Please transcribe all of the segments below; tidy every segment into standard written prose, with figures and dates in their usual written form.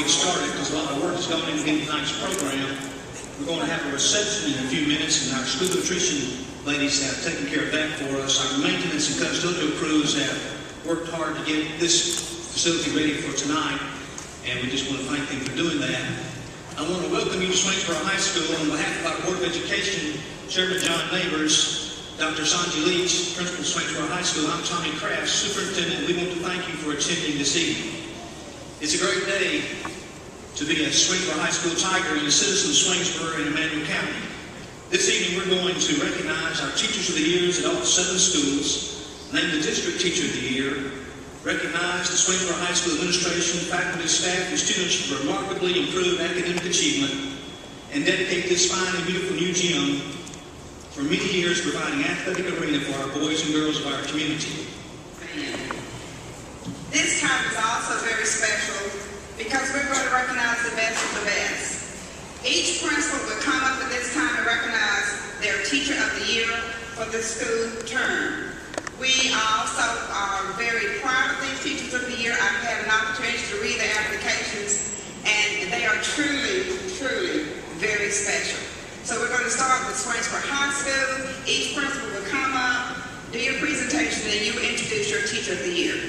get started, because a lot of work has gone into tonight's program. We're going to have a reception in a few minutes, and our school nutrition ladies have taken care of that for us. Our maintenance and custodial crews have worked hard to get this facility ready for tonight, and we just want to thank them for doing that. I want to welcome you to Swainsboro High School on behalf of our Board of Education, Chairman John Neighbors, Dr. Sanjay Leach, Principal of Swainsboro High School. I'm Tommy Kraft, Superintendent. We want to thank you for attending this evening. It's a great day to be a Swainsboro High School Tiger and a citizen of Swainsboro and Emmanuel County. This evening we're going to recognize our Teachers of the Years at all 7 schools, name the District Teacher of the Year, recognize the Swainsboro High School administration, faculty, staff, and students for remarkably improved academic achievement, and dedicate this fine and beautiful new gym for many years providing athletic arena for our boys and girls of our community. This time is also very special because we're going to recognize the best of the best. Each principal will come up at this time and recognize their Teacher of the Year for the school term. We also are very proud of these Teachers of the Year. I've had an opportunity to read their applications, and they are truly, truly very special. So we're going to start with Swainsboro High School. Each principal will come up, do your presentation, and you introduce your Teacher of the Year.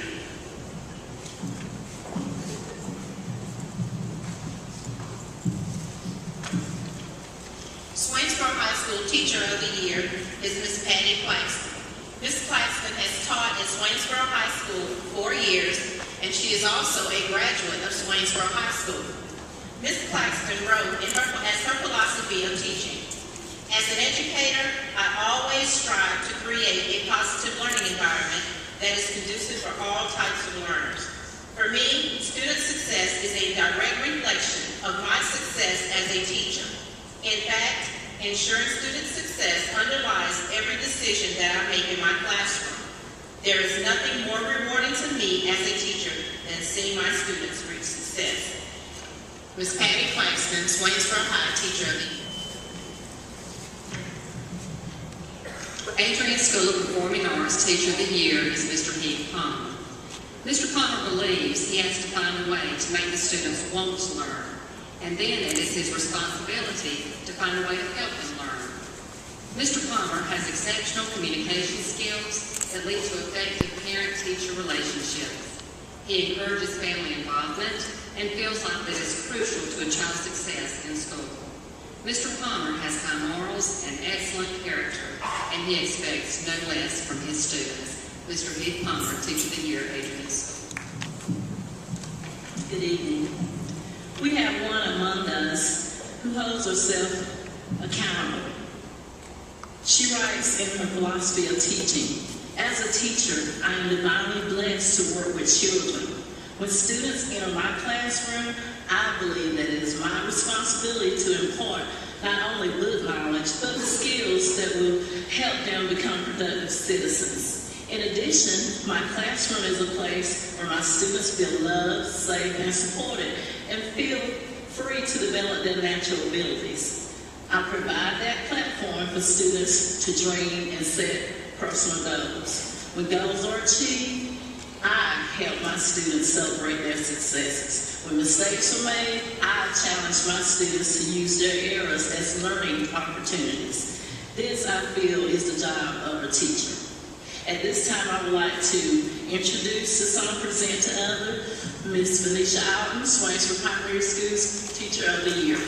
Swainsboro High School Teacher of the Year is Ms. Patty Claxton. Ms. Claxton has taught at Swainsboro High School for 4 years, and she is also a graduate of Swainsboro High School. Ms. Claxton wrote as her philosophy of teaching, "As an educator, I always strive to create a positive learning environment that is conducive for all types of learners. For me, student success is a direct reflection of my success as a teacher. In fact, ensuring student success underlies every decision that I make in my classroom. There is nothing more rewarding to me as a teacher than seeing my students reach success." Ms. Patty Claxton, Swainsboro High Teacher of the Year. Adrian School of Performing Arts Teacher of the Year is Mr. Heath Palmer. Mr. Palmer believes he has to find a way to make the students want to learn, and then it is his responsibility to find a way to help them learn. Mr. Palmer has exceptional communication skills that lead to effective parent-teacher relationships. He encourages family involvement and feels like that is crucial to a child's success in school. Mr. Palmer has high morals and excellent character, and he expects no less from his students. Mr. Heath Palmer, Teacher of the Year, Adrian School. Good evening. We have one among us who holds herself accountable. She writes in her philosophy of teaching, "As a teacher, I am divinely blessed to work with children. When students enter my classroom, I believe that it is my responsibility to impart not only book knowledge, but the skills that will help them become productive citizens. In addition, my classroom is a place where my students feel loved, safe, and supported, and feel free to develop their natural abilities. I provide that platform for students to dream and set personal goals. When goals are achieved, I help my students celebrate their successes. When mistakes are made, I challenge my students to use their errors as learning opportunities. This, I feel, is the job of a teacher." At this time, I would like to introduce the song present to others, Ms. Venetia Alton, Swainsboro Primary School's Teacher of the Year.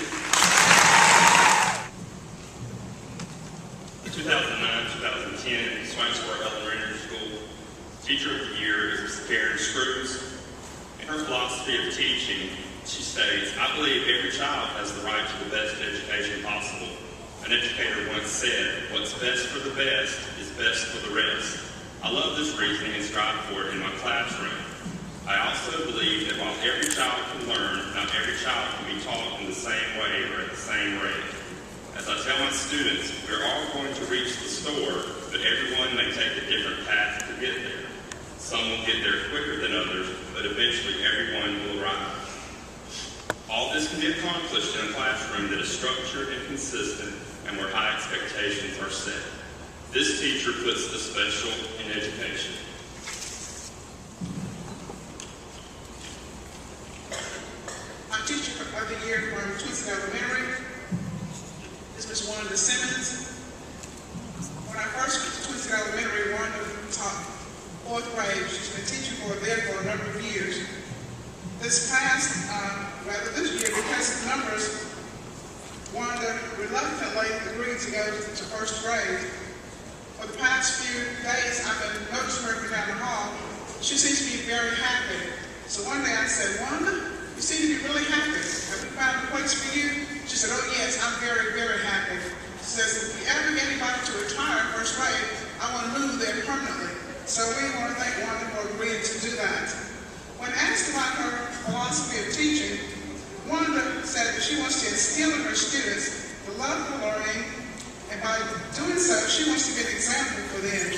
The 2009-2010 Swainsboro Elementary School Teacher of the Year is Ms. Karen Screws. In her philosophy of teaching, she states, "I believe every child has the right to the best education possible. An educator once said, 'What's best for the best is best for the rest.' I love this reasoning and strive for it in my classroom. I also believe that while every child can learn, not every child can be taught in the same way or at the same rate. As I tell my students, we're all going to reach the store, but everyone may take a different path to get there. Some will get there quicker than others, but eventually everyone will arrive. All this can be accomplished in a classroom that is structured and consistent and where high expectations are set. This teacher puts the special in education." Our of the Year from Twisted Elementary is Ms. Wanda Simmons. When I first went to Twisted Elementary, Wanda taught 4th grade. She's been teaching there for a number of years. This year, because of numbers, Wanda reluctantly agreed to go to 1st grade. For the past few days, I've been noticing her down the hall. She seems to be very happy. So one day I said, Wanda, you seem to be really happy. Have we found a place for you? She said, oh yes, I'm very, very happy. She says, if we ever get anybody to retire in 1st grade, I want to move there permanently. So we want to thank Wanda for agreeing to do that. When asked about her philosophy of teaching, Wanda said that she wants to instill in her students the love for learning, and by doing so, she wants to be an example for them.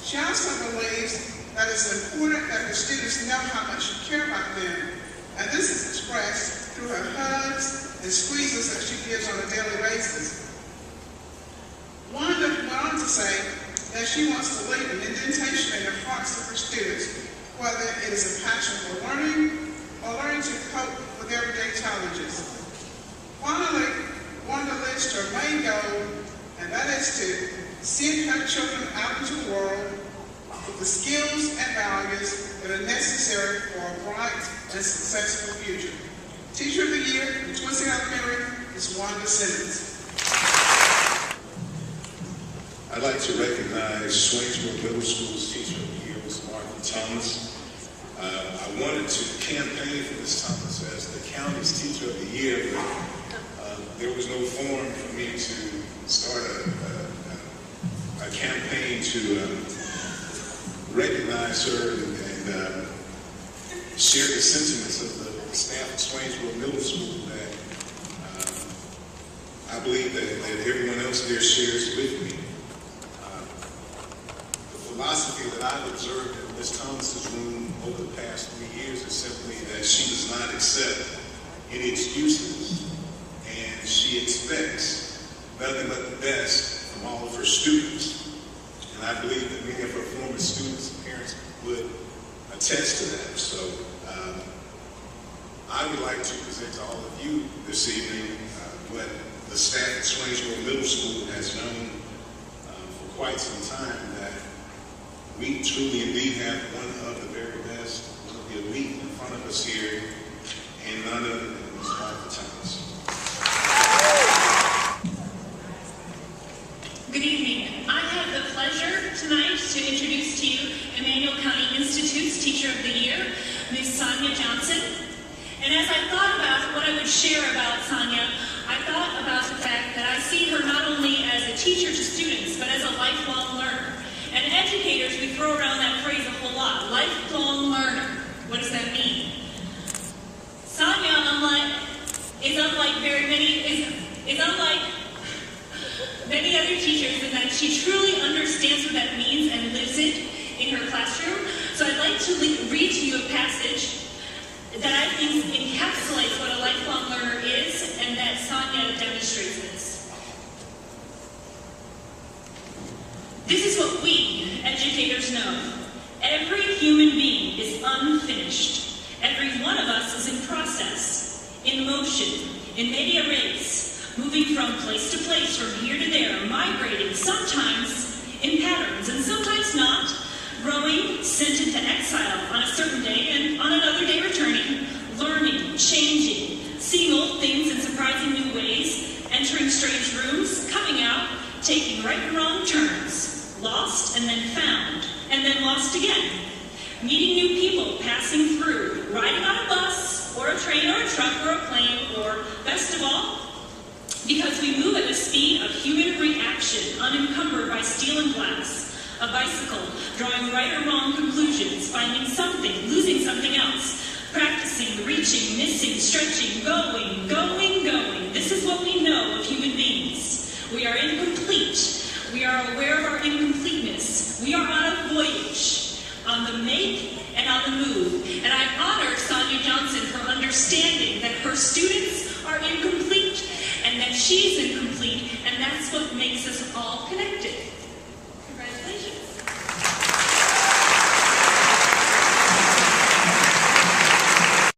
She also believes that it's important that the students know how much you care about them, and this is expressed through her hugs and squeezes that she gives on a daily basis. Wanda went on to say that she wants to leave an indentation in the hearts of her students, whether it is a passion for learning or learning to cope with everyday challenges. Finally, Wanda lives to her main goal, and that is to send her children out into the world with the skills and values that are necessary for a bright and successful future. Teacher of the Year in Twisted Elementary is Wanda Simmons. I'd like to recognize Swainsboro Middle School's Teacher of the Year, Ms. Martha Thomas. I wanted to campaign for Ms. Thomas as the county's Teacher of the Year, but there was no forum for me to start a campaign to recognize her and share the sentiments of the staff of Swainsboro Middle School that I believe that everyone else there shares with me. The philosophy that I've observed in Ms. Thomas's room over the past 3 years is simply that she does not accept any excuses, and she expects nothing but the best from all of her students. And I believe that many of her former students and parents would attest to that. So I would like to present to all of you this evening what the staff at Swainsboro Middle School has known for quite some time, that we truly indeed have one of the very best, one of the elite in front of us here, and none other than Ms. Martha Thomas. Good evening. I have the pleasure tonight to introduce to you Emmanuel County Institute's Teacher of the Year, Ms. Sonia Johnson. And as I thought about what I would share about Sonia, I thought about the fact that I see her not only as a teacher to students, but as a lifelong learner. And educators, we throw around that phrase a whole lot, lifelong learner. What does that mean? Sonia, is unlike many other teachers in that she truly understands what that means and lives it in her classroom. So I'd like to read to you a passage that I think encapsulates what a lifelong learner is, and that Sonia demonstrates this. This is what we, educators, know. Every human being is unfinished. Every one of us is in process, in motion, in media res, moving from place to place, from here to there, migrating, sometimes in patterns and sometimes not, growing, sent into exile on a certain day and on another day returning, learning, changing, seeing old things in surprising new ways, entering strange rooms, coming out, taking right and wrong turns, lost and then found, and then lost again, meeting new people, passing through, riding on a bus, or a train, or a truck, or a plane, or, best of all, because we move at the speed of human reaction, unencumbered by steel and glass, a bicycle, drawing right or wrong conclusions, finding something, losing something else, practicing, reaching, missing, stretching, going, going, going. This is what we know of human beings. We are incomplete. We are aware of our incompleteness. We are on a voyage, on the make and on the move. And I honor Sonia Johnson for understanding that her students are incomplete and that she's incomplete, and that's what makes us all connected.